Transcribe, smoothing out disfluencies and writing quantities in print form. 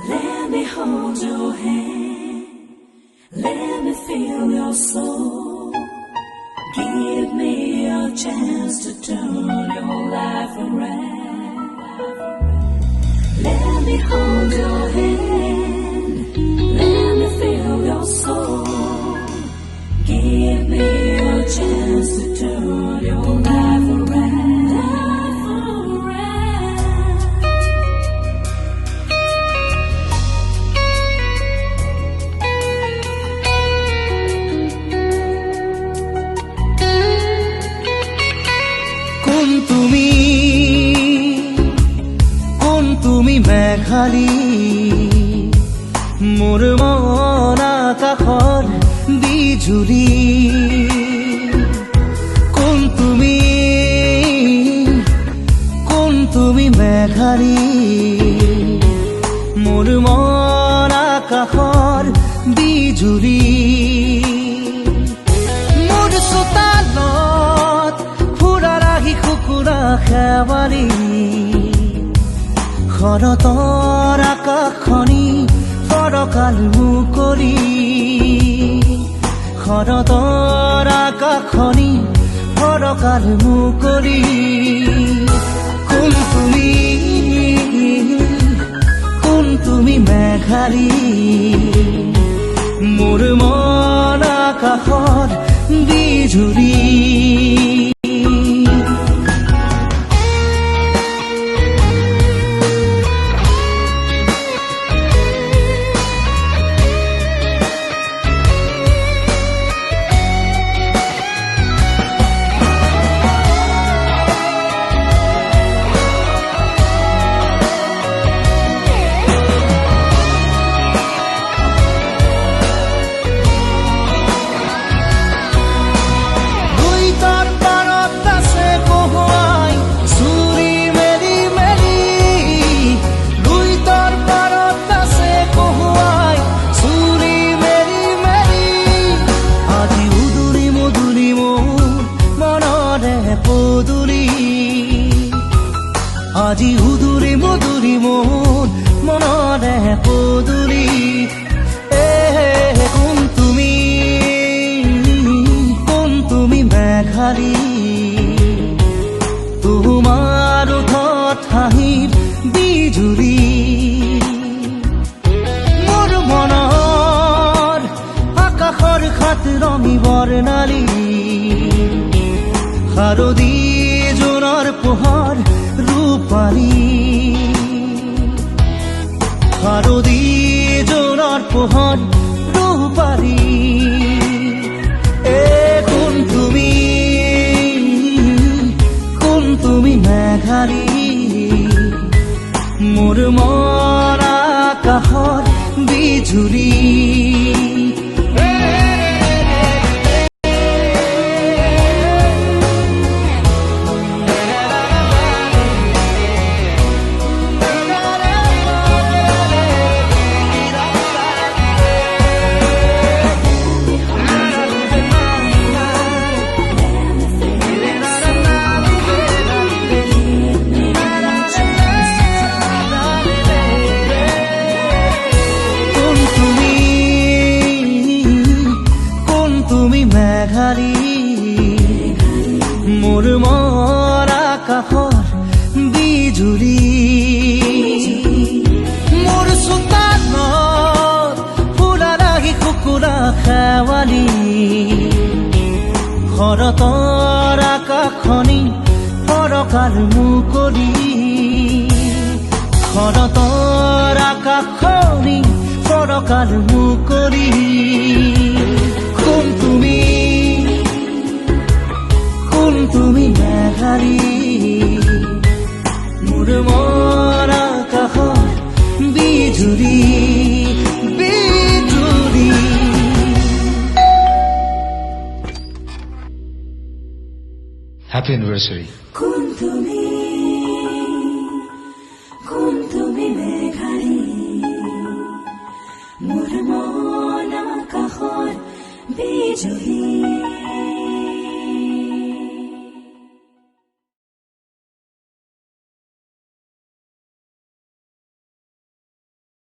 Let me hold your hand, let me feel your soul. Give me a chance to turn your life around. Let me hold your hand, let me feel your soul. Give me a chance to turn your life around. তুমি মেঘালী মোৰ মন আকাশৰ বিজুলী কোন তুমি মেঘালী মোৰ মন আকাশৰ বিজুলী মোৰ চোতালত ফুৰা ৰাখি কুকুৰা খেৱালী শৰতৰ আকাশখনি ফৰকাল মুকলি শৰতৰ আকাশখনি ফৰকাল মুকলি কোন তুমি মেঘালী মোৰ মন আকাশত বিজুলী আজি উদুৰি মধুৰি মোৰ মনৰে পদুলি কোন তুমি মেঘালী তোমাৰ ওঠত হাঁহিৰ বিজুলী মোৰ মনৰ আকাশৰ খাত ৰঙী বৰ্ণালী শাৰদী জোনৰ পোহৰ ৰূপালী শাৰদী জোনৰ পোহৰ ৰূপালী কোন তুমি মেঘালী মোৰ মন আকাশৰ বিজুলী মোৰ মন আকাশৰ বিজুলী মোৰ চোতালত ফুৰা ৰাখি কুকুৰা খেৱালী শৰতৰ আকাশখনি ফৰকাল মুকলি শৰতৰ আকাশখনি ফৰকাল মুকলি কোন তুমি মেঘালী মোৰ মন আকাশৰ বিজুলী Happy anniversary.